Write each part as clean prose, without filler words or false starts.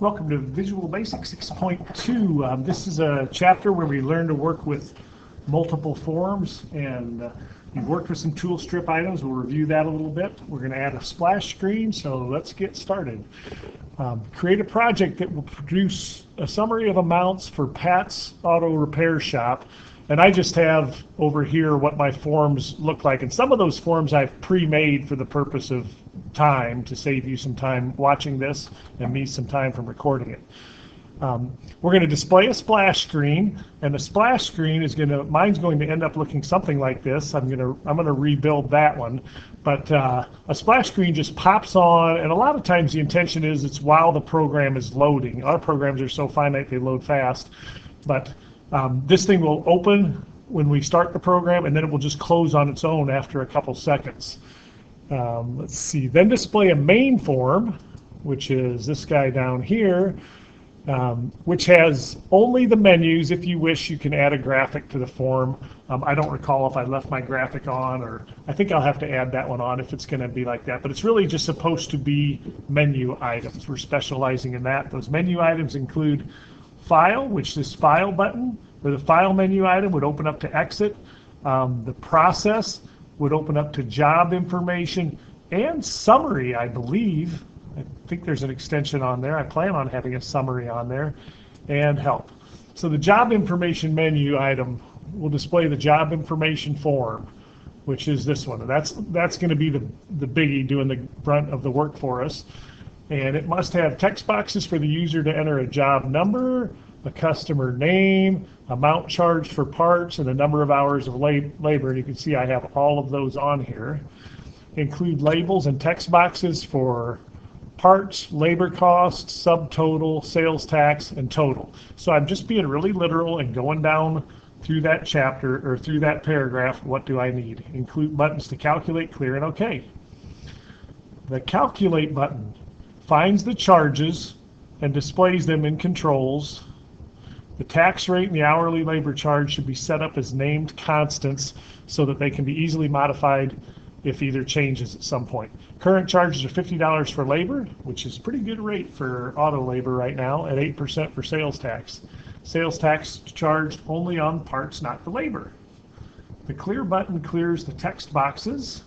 Welcome to Visual Basics 6.2. This is a chapter where we learn to work with multiple forms, and you've worked with some tool strip items. We'll review that a little bit. We're going to add a splash screen, so let's get started. Create a project that will produce a summary of amounts for Pat's Auto Repair Shop. And I just have over here what my forms look like. And some of those forms I've pre-made for the purpose of time, to save you some time watching this and me some time from recording it. We're going to display a splash screen, and the splash screen is mine's going to end up looking something like this. I'm going to rebuild that one. But a splash screen just pops on, and a lot of times the intention is it's while the program is loading. Our programs are so finite they load fast. But this thing will open when we start the program, and then it will just close on its own after a couple seconds. Let's see. Then display a main form, which is this guy down here, which has only the menus. If you wish, you can add a graphic to the form. I don't recall if I left my graphic on, or I think I'll have to add that one on if it's going to be like that. But it's really just supposed to be menu items. We're specializing in that. Those menu items include File, which this File button, or the File menu item would open up to Exit. The Process would open up to Job Information and Summary, I believe. I think there's an extension on there. I plan on having a summary on there, and Help. So the Job Information menu item will display the Job Information form, which is this one. That's going to be the biggie doing the brunt of the work for us. And it must have text boxes for the user to enter a job number, a customer name, amount charged for parts, and the number of hours of labor. And you can see I have all of those on here. Include labels and text boxes for parts, labor costs, subtotal, sales tax, and total. So I'm just being really literal and going down through that chapter, or through that paragraph. What do I need? Include buttons to calculate, clear, and OK. The Calculate button finds the charges and displays them in controls. The tax rate and the hourly labor charge should be set up as named constants so that they can be easily modified if either changes at some point. Current charges are $50 for labor, which is a pretty good rate for auto labor right now, at 8% for sales tax. Sales tax charged only on parts, not the labor. The Clear button clears the text boxes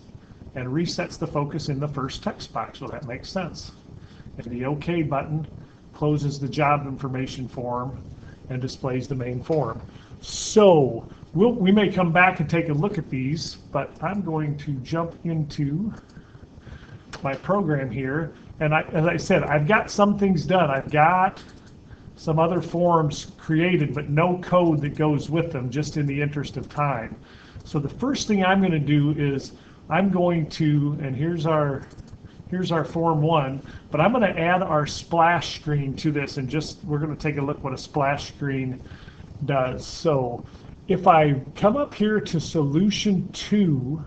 and resets the focus in the first text box, so that makes sense. And the OK button closes the Job Information form and displays the main form. So we may come back and take a look at these, but I'm going to jump into my program here. And as I said, I've got some things done. I've got some other forms created, but no code that goes with them, just in the interest of time. So the first thing I'm going to do is I'm going to, and here's our form 1, but I'm going to add our splash screen to this, and we're going to take a look what a splash screen does. So if I come up here to solution 2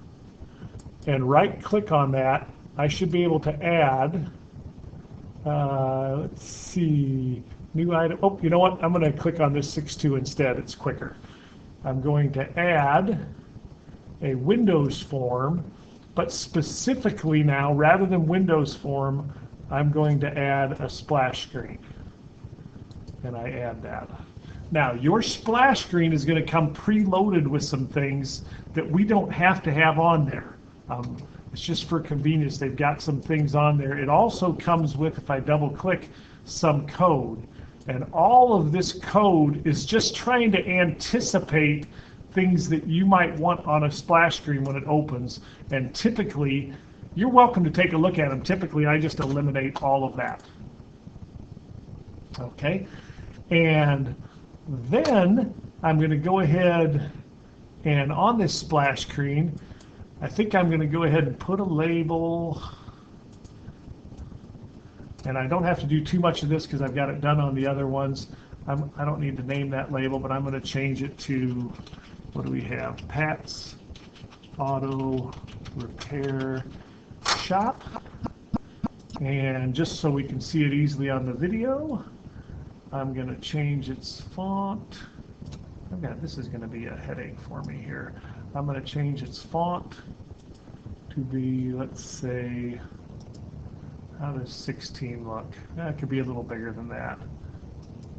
and right click on that, I should be able to add, let's see, new item. Oh, you know what? I'm going to click on this 6.2 instead. It's quicker. I'm going to add a Windows form. But specifically now, rather than Windows form, I'm going to add a splash screen. And I add that. Now, your splash screen is going to come preloaded with some things that we don't have to have on there. It's just for convenience. They've got some things on there. It also comes with, if I double click, some code. And all of this code is just trying to anticipate things that you might want on a splash screen when it opens. And typically, you're welcome to take a look at them. Typically, I just eliminate all of that. Okay, and then I'm going to go ahead and on this splash screen, I think I'm going to go ahead and put a label. And I don't have to do too much of this because I've got it done on the other ones. I don't need to name that label, but I'm going to change it to, what do we have? Pat's Auto Repair Shop. And just so we can see it easily on the video, I'm going to change its font. This is going to be a headache for me here. I'm going to change its font to be, let's say, How does 16 look? It could be a little bigger than that.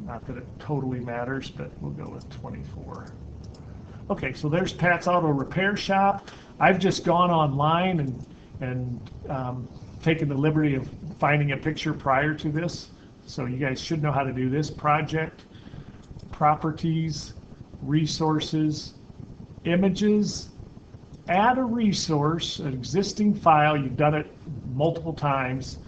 Not that it totally matters, but we'll go with 24. Okay, so there's Pat's Auto Repair Shop. I've just gone online and taken the liberty of finding a picture prior to this. So you guys should know how to do this. Project, properties, resources, images, add a resource, an existing file. You've done it multiple times.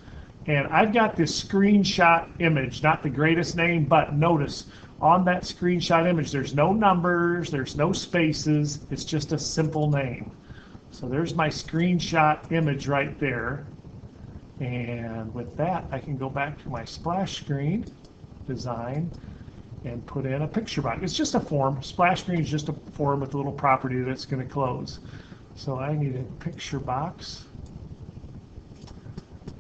And I've got this screenshot image, not the greatest name, but notice on that screenshot image, there's no numbers, there's no spaces, it's just a simple name. So there's my screenshot image right there. And with that, I can go back to my splash screen, design, and put in a picture box. It's just a form. Splash screen is just a form with a little property that's going to close. So I need a picture box.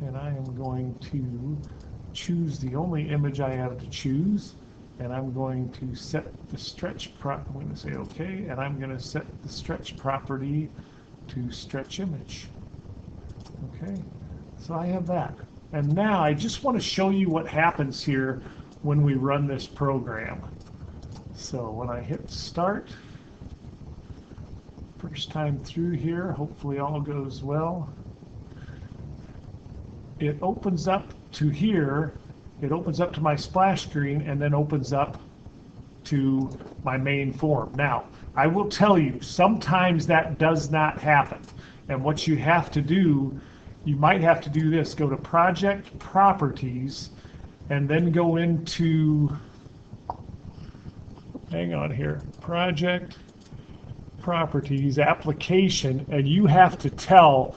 And I am going to choose the only image I have to choose, and I'm going to set the stretch I'm going to say OK, and I'm going to set the stretch property to stretch image. Okay, so I have that. And now I just want to show you what happens here when we run this program. So when I hit start, first time through here, hopefully all goes well. It opens up to here, it opens up to my splash screen, and then opens up to my main form. Now, I will tell you, sometimes that does not happen. And what you have to do, you might have to do this, go to Project Properties, and then go into, hang on here, Project Properties, Application, and you have to tell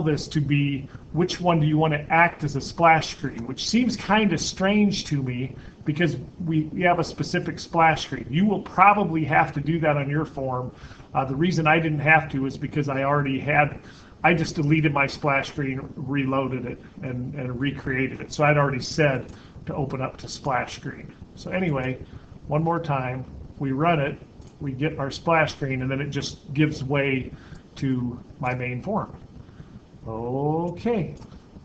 this to be which one do you want to act as a splash screen, which seems kind of strange to me because we have a specific splash screen. You will probably have to do that on your form. The reason I didn't have to is because I just deleted my splash screen, reloaded it, and recreated it. So I'd already said to open up to splash screen. So anyway, one more time, we run it, we get our splash screen, and then it just gives way to my main form. Okay,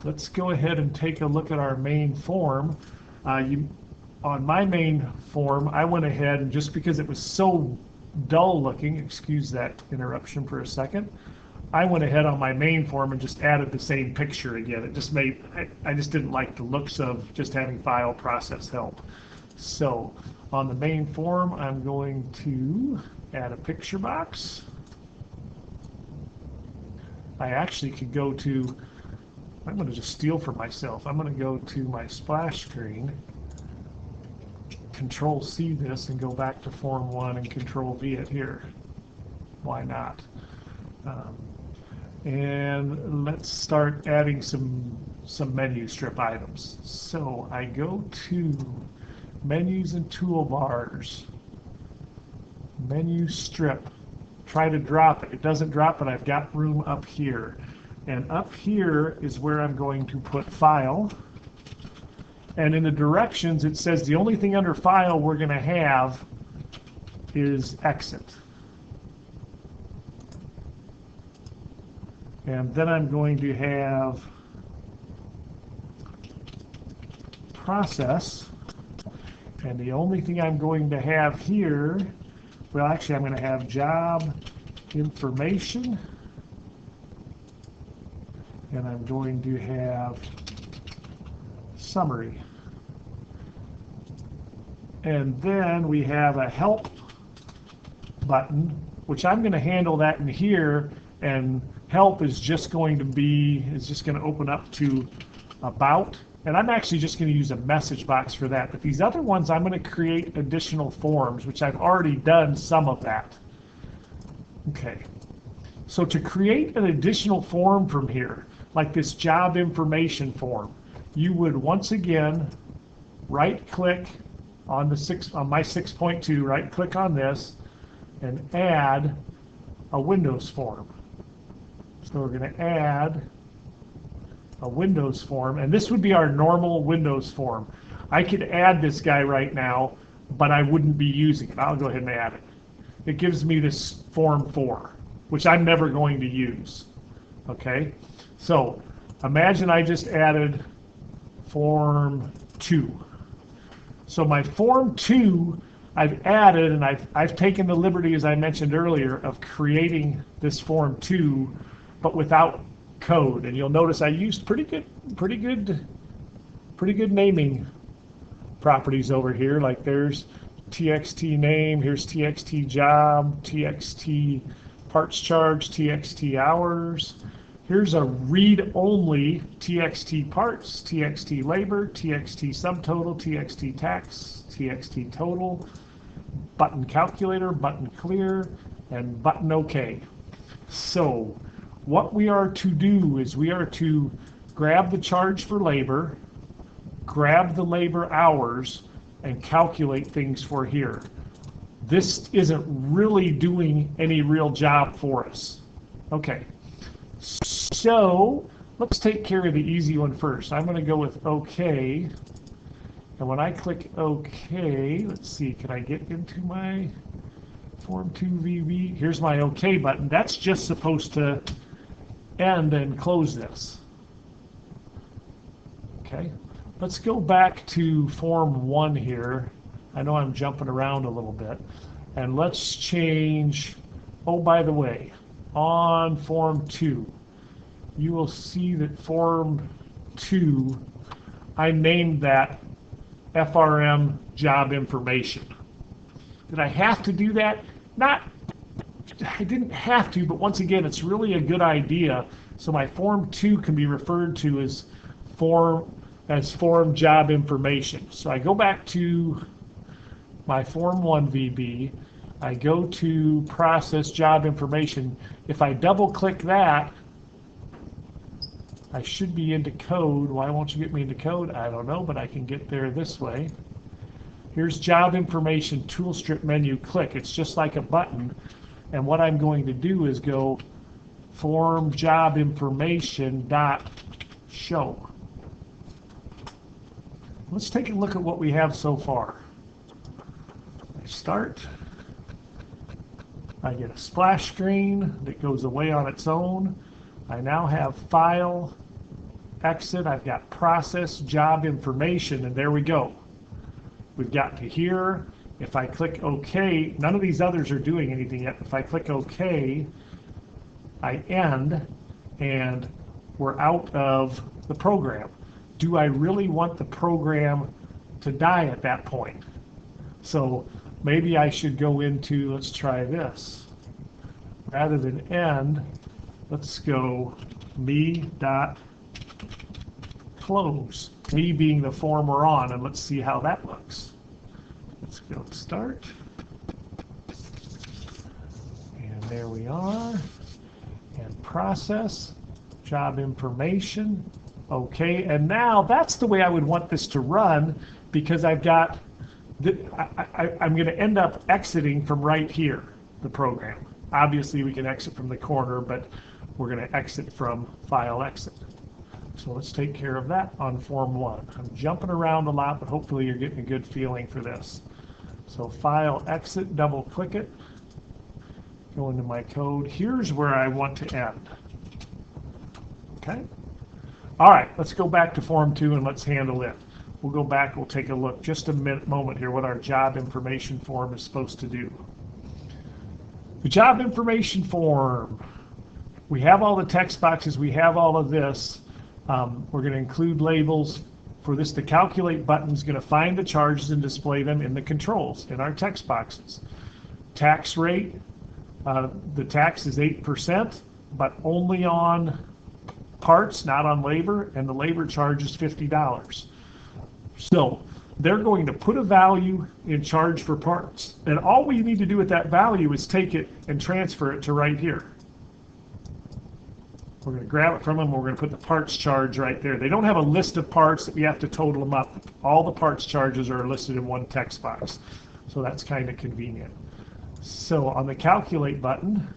let's go ahead and take a look at our main form. On my main form, I went ahead and just because it was so dull looking, excuse that interruption for a second, I went ahead on my main form and just added the same picture again. It just made, I just didn't like the looks of just having file process help. So on the main form, I'm going to add a picture box. I actually could go to, I'm going to just steal for myself. I'm going to go to my splash screen, Control C this, and go back to Form 1 and Control V it here. Why not? And let's start adding some menu strip items. So I go to Menus and Toolbars, Menu Strip. Try to drop it. It doesn't drop, but I've got room up here. And up here is where I'm going to put File. And in the directions, it says the only thing under File we're going to have is Exit. And then I'm going to have Process. And the only thing I'm going to have here, well, actually, I'm going to have Job Information. And I'm going to have Summary. And then we have a Help button, which I'm going to handle that in here. And Help is just going to open up to About. And I'm actually just going to use a message box for that. But these other ones, I'm going to create additional forms, which I've already done some of that. Okay. So to create an additional form from here, like this job information form, you would once again right-click on my 6.2, right-click on this, and add a Windows form. So we're going to add a Windows form, and this would be our normal Windows form. I could add this guy right now, but I wouldn't be using it. I'll go ahead and add it. It gives me this Form 4, which I'm never going to use. Okay, so imagine I just added Form 2. So my Form 2 I've added, and I've taken the liberty, as I mentioned earlier, of creating this Form 2, but without code. And you'll notice I used pretty good naming properties over here. Like there's txt name, here's txt job, txt parts charge, txt hours. Here's a read-only txt parts, txt labor, txt subtotal, txt tax, txt total, button calculator, button clear, and button OK. So what we are to do is we are to grab the charge for labor, grab the labor hours, and calculate things for here. This isn't really doing any real job for us. Okay, so let's take care of the easy one first. I'm going to go with OK. And when I click OK, let's see, can I get into my Form 2 VB? Here's my OK button. That's just supposed to end and close this. Okay, let's go back to Form 1 here. I know I'm jumping around a little bit. And let's change, oh, by the way, on Form 2, you will see that Form 2, I named that FRM job information. Did I have to do that? I didn't have to, but once again, it's really a good idea. So my Form 2 can be referred to as form job information. So I go back to my Form 1 VB. I go to process job information. If I double click that, I should be into code. Why won't you get me into code? I don't know, but I can get there this way. Here's job information tool strip menu, click. It's just like a button. And what I'm going to do is go form job information dot show. Let's take a look at what we have so far. I start. I get a splash screen that goes away on its own. I now have file, exit, I've got process job information, and there we go. We've got to here. If I click OK, none of these others are doing anything yet. If I click OK, I end, and we're out of the program. Do I really want the program to die at that point? So maybe I should go into, let's try this. Rather than end, let's go me.close. Me being the form we're on, and let's see how that looks. Let's go start. And there we are. And process, job information. Okay, and now that's the way I would want this to run, because I've got, I'm going to end up exiting from right here, the program. Obviously, we can exit from the corner, but we're going to exit from file exit. So let's take care of that on Form 1. I'm jumping around a lot, but hopefully you're getting a good feeling for this. So file exit, double click it, go into my code. Here's where I want to end. Okay. All right, let's go back to Form 2 and let's handle it. We'll go back, we'll take a look just a moment here what our job information form is supposed to do. The job information form, we have all the text boxes, we have all of this. We're going to include labels. For this, the calculate button is going to find the charges and display them in the controls in our text boxes. Tax rate, the tax is 8%, but only on parts, not on labor, and the labor charge is $50. So they're going to put a value in charge for parts, and all we need to do with that value is take it and transfer it to right here. We're going to grab it from them, we're going to put the parts charge right there. They don't have a list of parts that we have to total them up. All the parts charges are listed in one text box, so that's kind of convenient. So on the calculate button,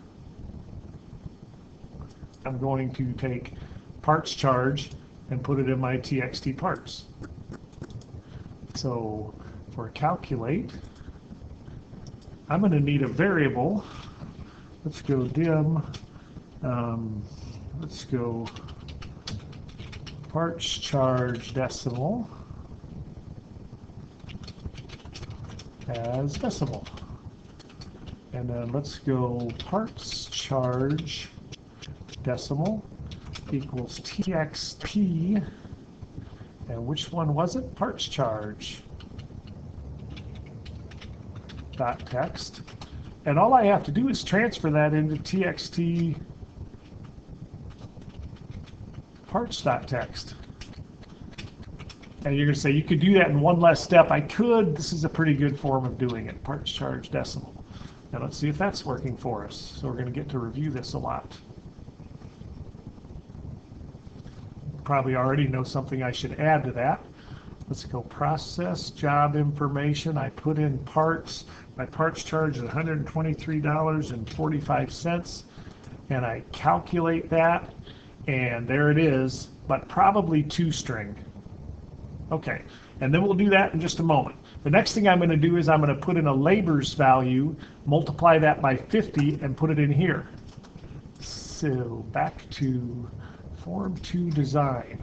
I'm going to take parts charge and put it in my txt parts. So for calculate, I'm going to need a variable. Let's go dim. Let's go parts charge decimal as decimal. And then let's go parts charge decimal equals TXT. And which one was it? Parts charge dot text. And all I have to do is transfer that into TXT parts.text. And you're going to say, you could do that in one less step. I could. This is a pretty good form of doing it, parts charge decimal. Now let's see if that's working for us. So we're going to get to review this a lot. Probably already know something I should add to that. Let's go process job information. I put in parts. My parts charge is $123.45, and I calculate that, and there it is, but probably 2-string. Okay, and then we'll do that in just a moment. The next thing I'm going to do is I'm going to put in a labor's value, multiply that by 50, and put it in here. So back to Form 2 design.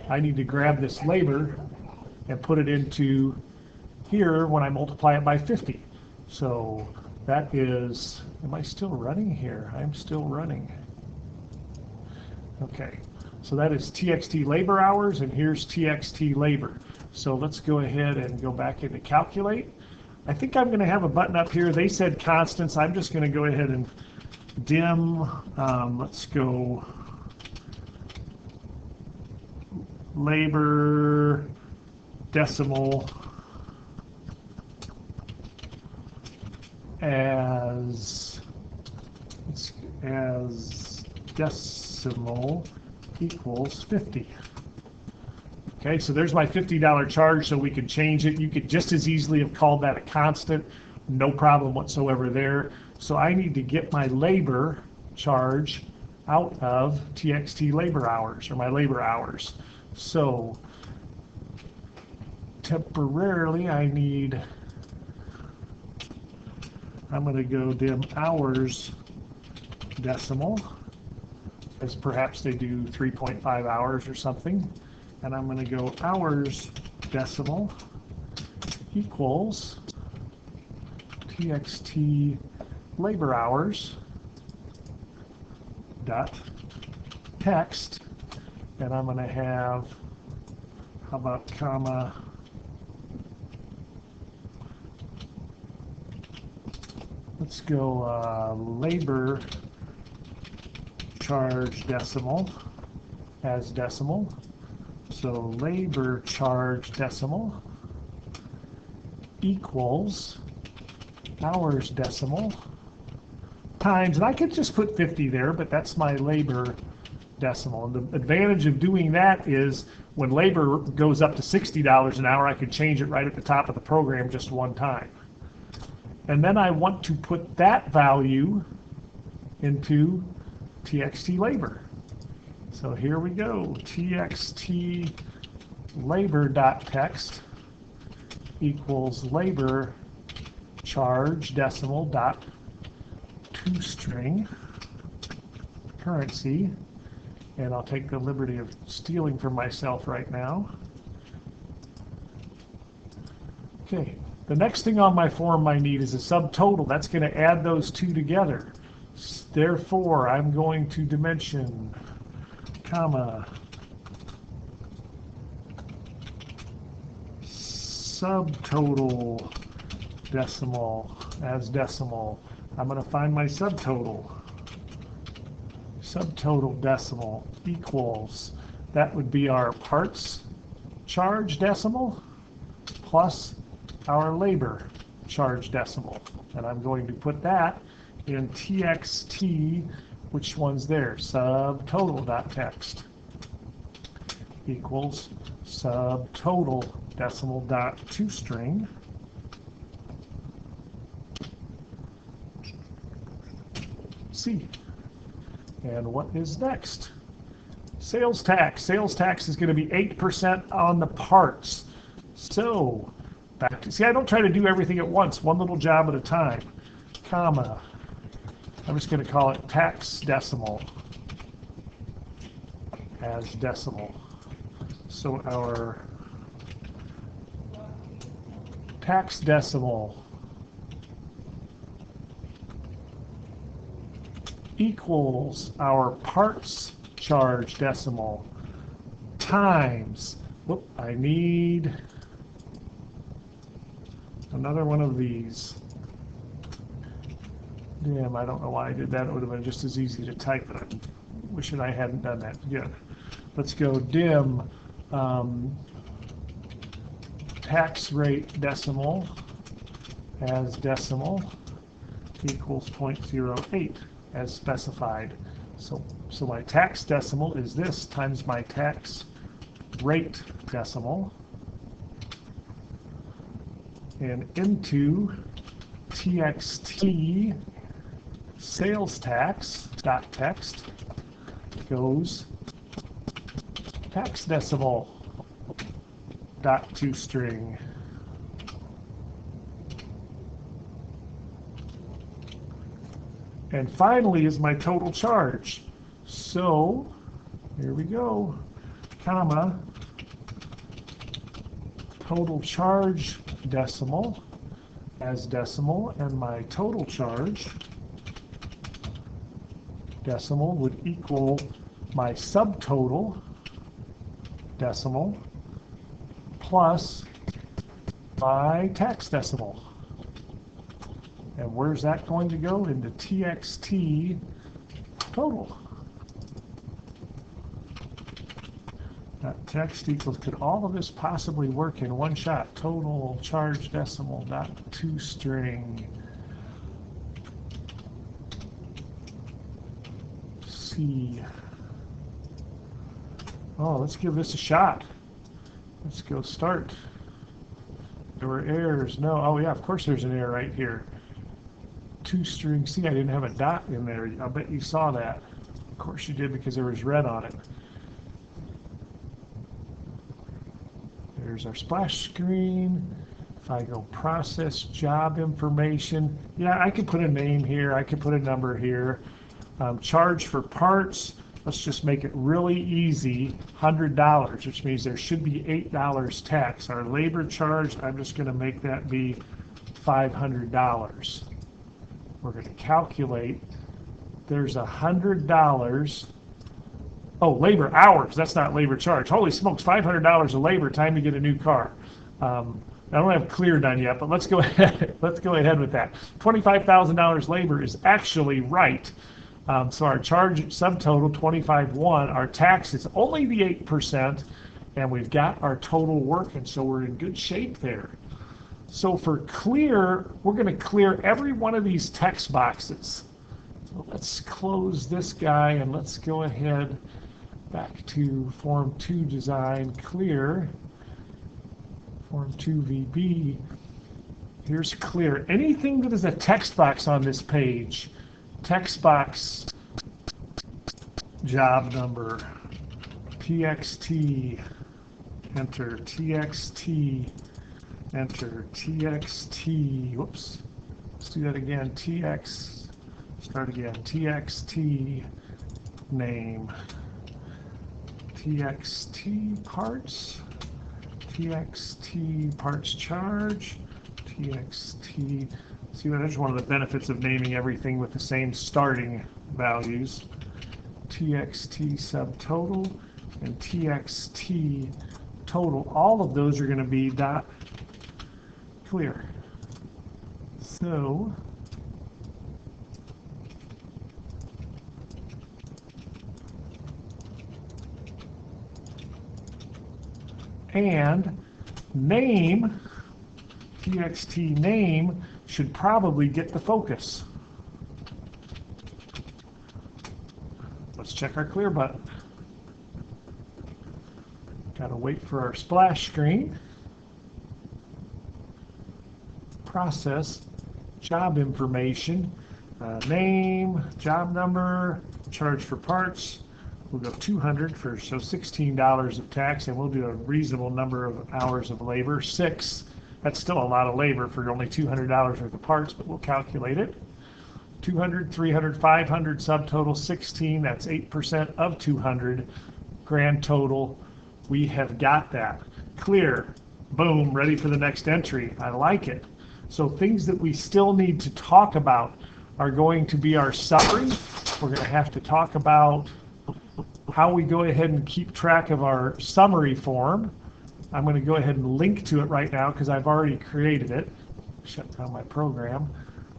I need to grab this labor and put it into here when I multiply it by 50. So that is, am I still running here? I'm still running. Okay, so that is TXT labor hours, and here's TXT labor. So let's go ahead and go back into calculate. I think I'm going to have a button up here. They said constants. I'm just going to go ahead and dim. Let's go labor decimal as decimal equals 50. Okay, so there's my $50 charge, so we could change it. You could just as easily have called that a constant, no problem whatsoever there. So I need to get my labor charge out of TXT labor hours, or my labor hours. So temporarily I'm going to go dim hours decimal, as perhaps they do 3.5 hours or something. And I'm going to go hours decimal equals TXT labor hours dot text, and I'm going to have, how about comma, let's go labor charge decimal as decimal. So labor charge decimal equals hours decimal times, and I could just put 50 there, but that's my labor decimal. And the advantage of doing that is when labor goes up to $60 an hour, I could change it right at the top of the program just one time. And then I want to put that value into TXT labor. So here we go, TXT labor.text equals labor charge decimal dot toString currency, and I'll take the liberty of stealing from myself right now. Okay, the next thing on my form I need is a subtotal. That's going to add those two together. Therefore, I'm going to dimension, comma, subtotal decimal as decimal. I'm going to find my subtotal. Subtotal decimal equals, that would be our parts charge decimal plus our labor charge decimal. And I'm going to put that in TXT, which one's there? Subtotal.text equals subtotal decimal dot toString C. And what is next? Sales tax. Sales tax is going to be 8% on the parts. So, back to, see, I don't try to do everything at once, one little job at a time. Comma. I'm just going to call it tax decimal as decimal. So our tax decimal equals our parts charge decimal times, whoop, I need another one of these. Damn, I don't know why I did that. It would have been just as easy to type, but I'm wishing I hadn't done that. Good. Let's go dim tax rate decimal as decimal equals 0.08 as specified. So my tax decimal is this times my tax rate decimal, and into txt sales tax dot text goes tax decimal dot toString. And finally is my total charge. So here we go, comma, total charge decimal as decimal, and my total charge decimal would equal my subtotal decimal plus my tax decimal. And where's that going to go? Into txt total. That text equals, could all of this possibly work in one shot? Total charge decimal dot toString. C. Oh, let's give this a shot. Let's go start. There were errors. No, oh yeah, of course there's an error right here. ToString C, I didn't have a dot in there. I bet you saw that. Of course you did, because there was red on it. There's our splash screen. If I go process job information, yeah, I could put a name here. I could put a number here. Charge for parts, let's just make it really easy, $100, which means there should be $8 tax. Our labor charge, I'm just going to make that be $500. We're going to calculate, there's $100. Oh, labor hours, that's not labor charge. Holy smokes, $500 of labor, time to get a new car. I don't have clear done yet, but let's go ahead. Let's go ahead with that. $25,000 labor is actually right. So our charge subtotal 25.1. Our tax is only the 8%, and we've got our total working, so we're in good shape there. So for clear, we're going to clear every one of these text boxes. So let's close this guy, and let's go ahead back to Form 2 design, clear, Form 2 VB. Here's clear. Anything that is a text box on this page, text box, job number, txt, enter, txt, enter, txt, whoops, let's do that again, start again, txt, name, txt parts, txt parts charge, txt, see, that's one of the benefits of naming everything with the same starting values. TXT subtotal and TXT total. All of those are going to be dot clear. So and name, TXT name should probably get the focus. Let's check our clear button. Gotta wait for our splash screen. Process, job information, name, job number, charge for parts. We'll go 200 for, so $16 of tax, and we'll do a reasonable number of hours of labor, 6. That's still a lot of labor for only $200 worth of parts, but we'll calculate it. 200, 300, 500, subtotal 16, that's 8% of 200, grand total We have got that. Clear. Boom, ready for the next entry. I like it. So things that we still need to talk about are going to be our summary. We're going to have to talk about how we go ahead and keep track of our summary form. I'm going to go ahead and link to it right now because I've already created it. Shut down my program.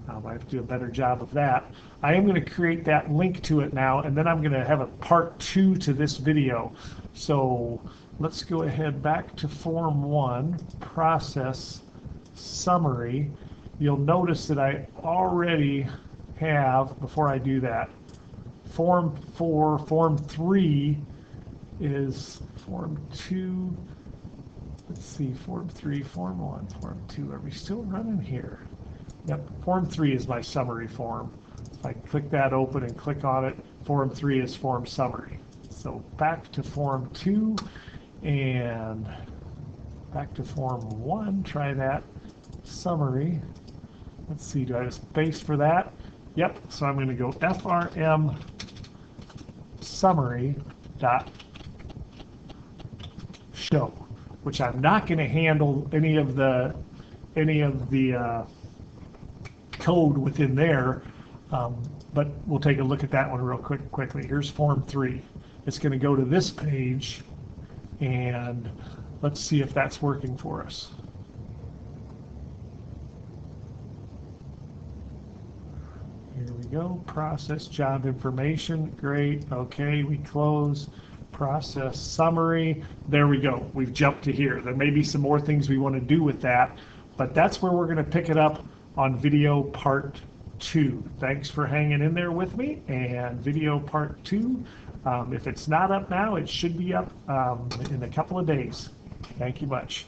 I have to do a better job of that. I am going to create that link to it now, and then I'm going to have a part 2 to this video. So let's go ahead back to Form 1, Process Summary. You'll notice that I already have, before I do that, Form 4, Form 3 is Form 2. Let's see, Form 3, Form 1, Form 2. Are we still running here? Yep, Form 3 is my summary form. If I click that open and click on it, Form 3 is Form Summary. So back to Form 2 and back to Form 1. Try that. Summary. Let's see, do I have a space for that? Yep, so I'm going to go FRM summary dot show, which I'm not going to handle any of the code within there, but we'll take a look at that one real quickly. Here's Form 3. It's going to go to this page, and let's see if that's working for us. Here we go. Process job information. Great. Okay, we close. Process summary. There we go. We've jumped to here. There may be some more things we want to do with that, but that's where we're going to pick it up on video part 2. Thanks for hanging in there with me. And video part 2, if it's not up now, it should be up in a couple of days. Thank you much.